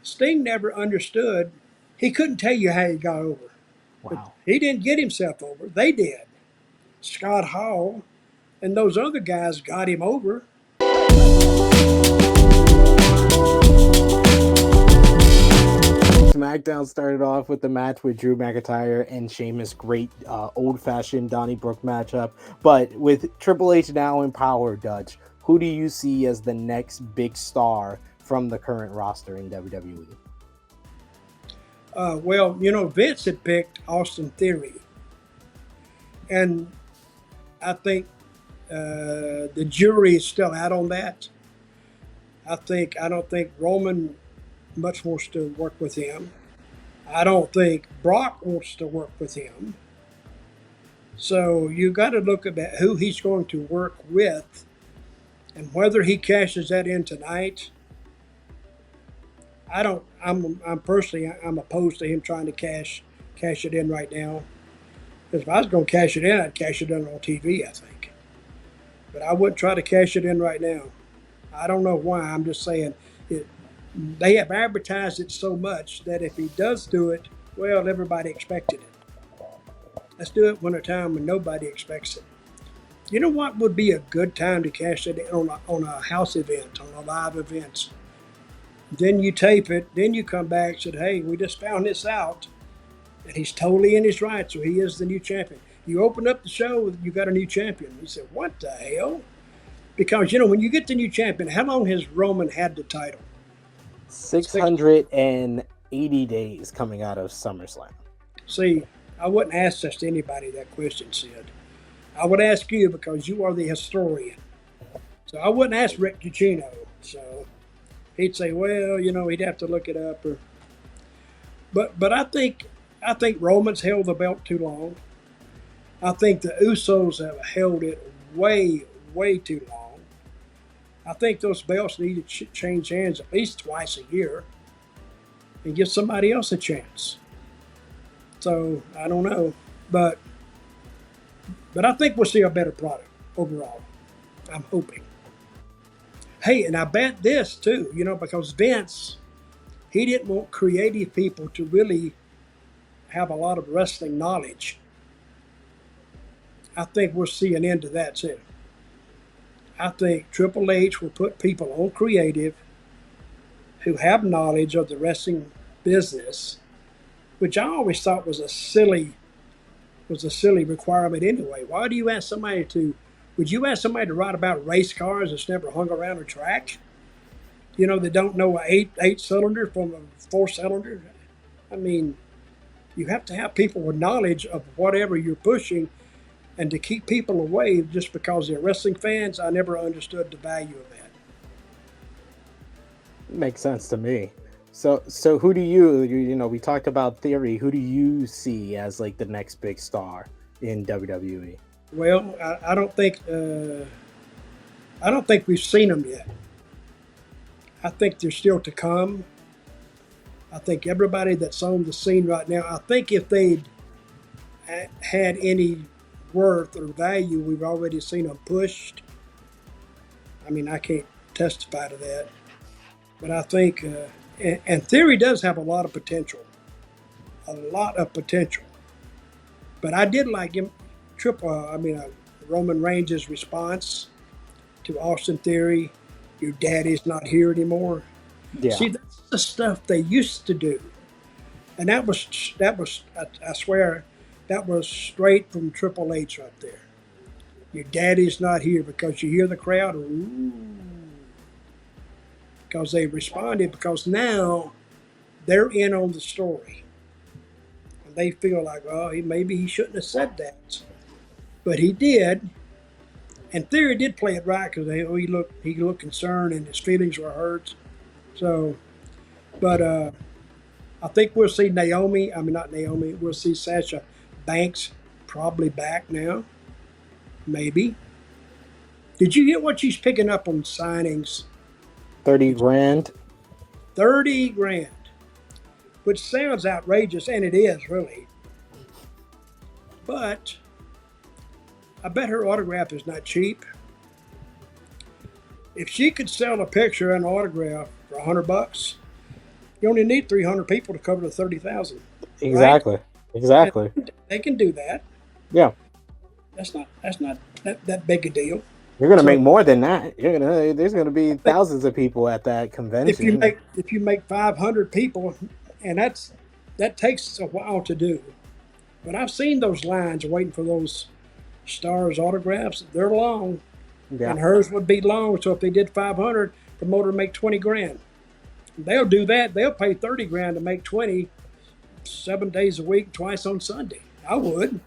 Sting never understood. He couldn't tell you how he got over. But Wow. he didn't get himself over. They did. Scott Hall and those other guys got him over. SmackDown started off with the match with Drew McIntyre and Sheamus, great old-fashioned Donnybrook matchup. But with Triple H now in power, Dutch, who do you see as the next big star from the current roster in WWE? Vince had picked Austin Theory, and I think the jury is still out on that. I don't think Roman much wants to work with him. I don't think Brock wants to work with him. So you got to look at who he's going to work with, and whether he cashes that in tonight. I don't. I'm personally I'm opposed to him trying to cash it in right now. Because if I was going to cash it in, I'd cash it in on TV. I think, but I wouldn't try to cash it in right now. I don't know why. I'm just saying it. They have advertised it so much that if he does do it, well, everybody expected it. Let's do it when a time when nobody expects it. You know what would be a good time to cash it in on a house event, on a live event? Then you tape it, then you come back and said, hey, we just found this out. And he's totally in his right, so he is the new champion. You open up the show, you got a new champion. You said, what the hell? Because, when you get the new champion, how long has Roman had the title? 680 days coming out of SummerSlam. See, I wouldn't ask just anybody that question, Sid. I would ask you because you are the historian. So I wouldn't ask Rick Giacchino. So he'd say, well, he'd have to look it up. But I think Roman's held the belt too long. I think the Usos have held it way, way too long. I think those belts need to change hands at least twice a year and give somebody else a chance. So I don't know, but I think we'll see a better product overall. I'm hoping. Hey, and I bet this too, because Vince, he didn't want creative people to really have a lot of wrestling knowledge. I think we'll see an end to that too. I think Triple H will put people on creative who have knowledge of the wrestling business, which I always thought was a silly requirement anyway. Why do you ask somebody to? Would you ask somebody to write about race cars that's never hung around a track? They don't know an eight cylinder from a 4-cylinder. I mean, you have to have people with knowledge of whatever you're pushing. And to keep people away just because they're wrestling fans, I never understood the value of that. Makes sense to me. So who do you we talked about Theory. Who do you see as like the next big star in WWE? Well, I don't think we've seen them yet. I think they're still to come. I think everybody that's on the scene right now, I think if they'd had any worth or value, we've already seen them pushed. I mean, I can't testify to that. But I think, and Theory does have a lot of potential. A lot of potential. But I did like him, Roman Reigns' response to Austin Theory, your daddy's not here anymore. Yeah. See, that's the stuff they used to do. And that was I swear, that was straight from Triple H right there. Your daddy's not here, because you hear the crowd, ooh, because they responded, because now they're in on the story. And they feel like, well, maybe he shouldn't have said that. But he did. And Theory did play it right, because he looked concerned and his feelings were hurt. So, but I think we'll see we'll see Sasha Banks probably back now. Maybe. Did you get what she's picking up on signings? 30 grand. 30 grand. Which sounds outrageous, and it is, really. But I bet her autograph is not cheap. If she could sell a picture and an autograph for $100, You only need 300 people to cover the 30,000, right? Exactly. And Exactly. they can do that. Yeah. That's not that big a deal. You're gonna make So more than that. There's gonna be I think thousands of people at that if you convention. make 500 people, and that takes a while to do. But I've seen those lines waiting for those stars autographs. They're long, Yeah. and hers would be long. So if they did 500, promoter make 20 grand. They'll do that. They'll pay 30 grand to make 20, 7 days a week, twice on Sunday. I would,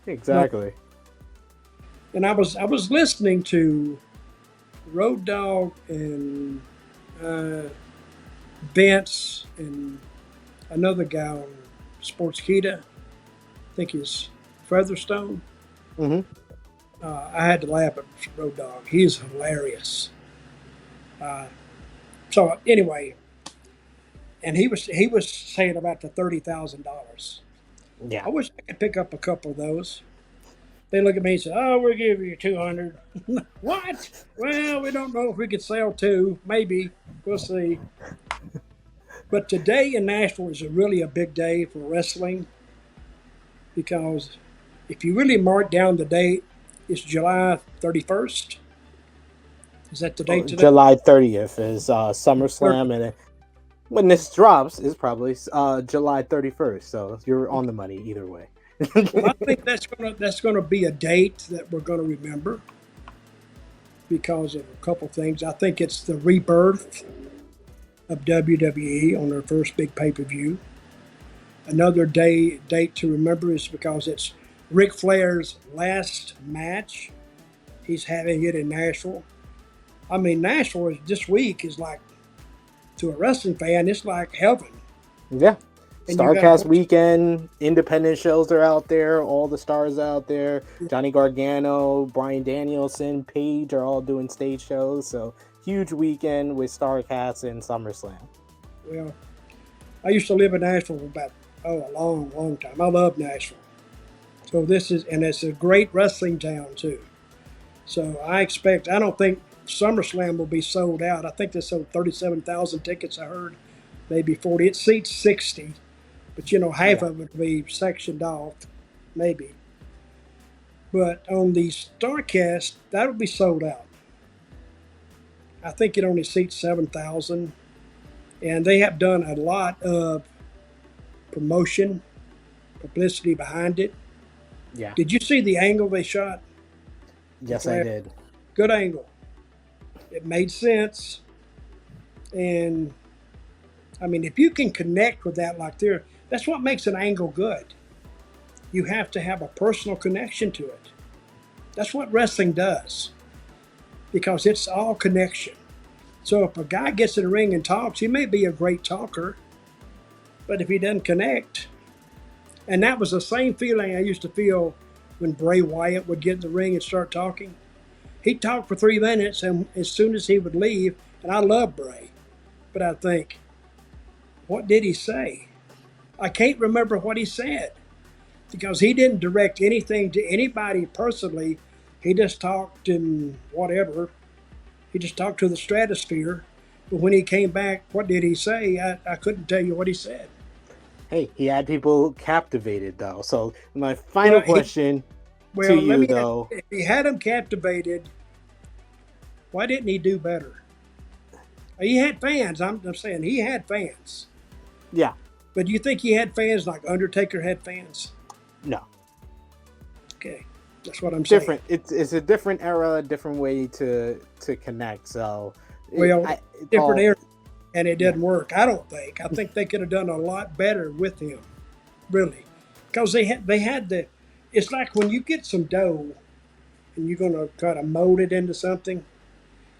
but Exactly. and I was listening to Road Dogg and uh, Vince and another guy on Sportskeeda. I think he's Featherstone. Hmm. I had to laugh at Road Dogg. He's hilarious. Uh, so anyway, and he was saying about the $30,000. Yeah. I wish I could pick up a couple of those. They look at me and say, "Oh, we'll give you 200." What? Well, we don't know if we could sell two. Maybe we'll see. But today in Nashville is really a big day for wrestling because if you really mark down the date, it's July 31st. Is that the date today? July 30th is SummerSlam, 30th. and when this drops, is probably July 31st. So you're on the money either way. Well, I think that's gonna be a date that we're gonna remember because of a couple things. I think it's the rebirth of WWE on their first big pay-per-view. Another date to remember is because it's Ric Flair's last match. He's having it in Nashville. I mean, Nashville is, this week is like, to a wrestling fan, it's like heaven. Yeah. And you got, of Starcast course, weekend, independent shows are out there, all the stars out there. Johnny Gargano, Bryan Danielson, Paige are all doing stage shows. So huge weekend with Starcast and SummerSlam. well, I used to live in Nashville for about, a long, long time. I love Nashville. So and it's a great wrestling town too. So I don't think SummerSlam will be sold out. I think they sold 37,000 tickets, I heard, maybe 40. It seats 60, but half Yeah. of it will be sectioned off, maybe. But on the Starcast, that'll be sold out. I think it only seats 7,000, and they have done a lot of promotion, publicity behind it. Yeah. Did you see the angle they shot? The Yes, I Flair? did. Good angle. It made sense, and I mean, if you can connect with that like there, that's what makes an angle good. You have to have a personal connection to it. That's what wrestling does because it's all connection. So if a guy gets in the ring and talks, he may be a great talker, but if he doesn't connect, and that was the same feeling I used to feel when Bray Wyatt would get in the ring and start talking. He'd talk for 3 minutes, and as soon as he would leave, and I love Bray, but I think, what did he say? I can't remember what he said because he didn't direct anything to anybody personally. He just talked and whatever. He just talked to the stratosphere. But when he came back, what did he say? I couldn't tell you what he said. Hey, he had people captivated though. So my Well, final question to let you me ask, though. if he had him captivated, why didn't he do better? He had fans. I'm saying he had fans. Yeah. But do you think he had fans like Undertaker had fans? No. Okay, that's what I'm saying. Different. It's a different era, a different way to connect. So Well, different all, era, and it yeah. didn't work. I don't think. I think they could have done a lot better with him, really, because they had the. It's like when you get some dough, and you're gonna try to mold it into something.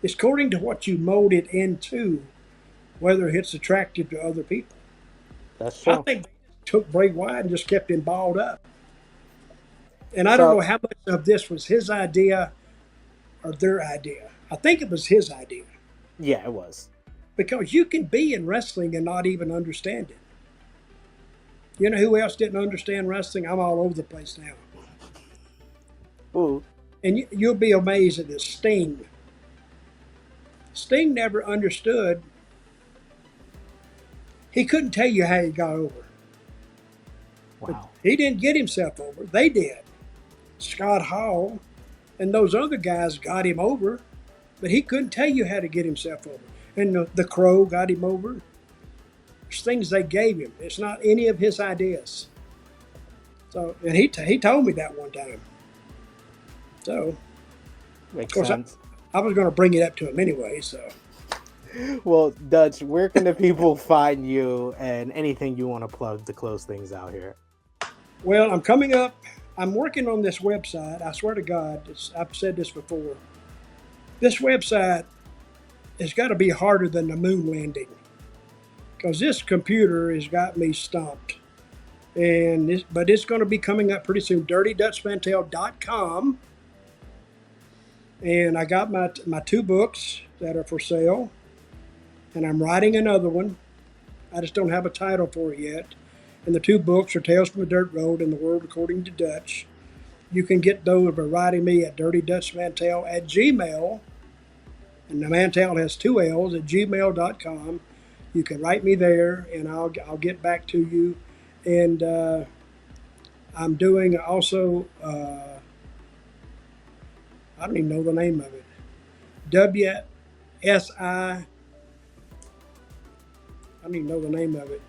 It's according to what you mold it into, whether it's attractive to other people. That's I true. think they took Bray Wyatt and just kept him balled up. And I don't know So how much of this was his idea or their idea. I think it was his idea yeah, it was. because you can be in wrestling and not even understand it. You know who else didn't understand wrestling? I'm all over the place now. Ooh. And you'll be amazed at this. Sting. Sting never understood He couldn't tell you how he got over. But Wow. he didn't get himself over. They did. Scott Hall and those other guys got him over, but he couldn't tell you how to get himself over. And the Crow got him over. It's things they gave him. It's not any of his ideas. So, and he told me that one time. So, Makes of course, sense. I was going to bring it up to him anyway. So, Well, Dutch, where can the people find you and anything you want to plug to close things out here? well, I'm coming up. I'm working on this website. I swear to God, I've said this before. This website has got to be harder than the moon landing because this computer has got me stumped. But it's going to be coming up pretty soon. DirtyDutchMantell.com. And I got my 2 books that are for sale. And I'm writing another one. I just don't have a title for it yet. And the 2 books are Tales from the Dirt Road and The World According to Dutch. You can get those by writing me at DirtyDutchMantell@gmail. And the Mantell has 2 L's at gmail.com. You can write me there, and I'll get back to you. And I'm doing also, I don't even know the name of it. WSI. I don't even know the name of it.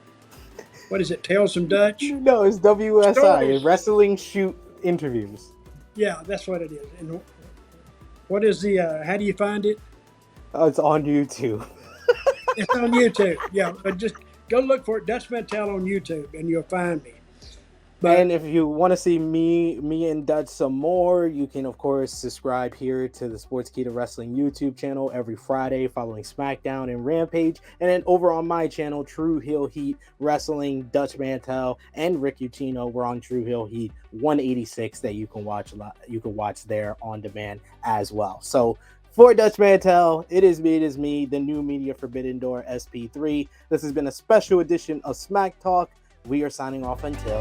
What is it? Tales from Dutch? No, it's WSI, Stories. Wrestling Shoot Interviews. Yeah, that's what it is. And what is how do you find it? Oh, it's on YouTube. It's on YouTube. Yeah, but just go look for it, Dutch Mantell on YouTube, and you'll find me. But, and if you want to see me and Dutch some more, you can, of course, subscribe here to the Sportskeeda Wrestling YouTube channel every Friday following SmackDown and Rampage. And then over on my channel, True Heel Heat Wrestling, Dutch Mantell and Rick Ucchino, we're on True Heel Heat 186 that you can watch there on demand as well. So for Dutch Mantell, it is me, the new Media Forbidden Door SP3. This has been a special edition of Smack Talk. We are signing off until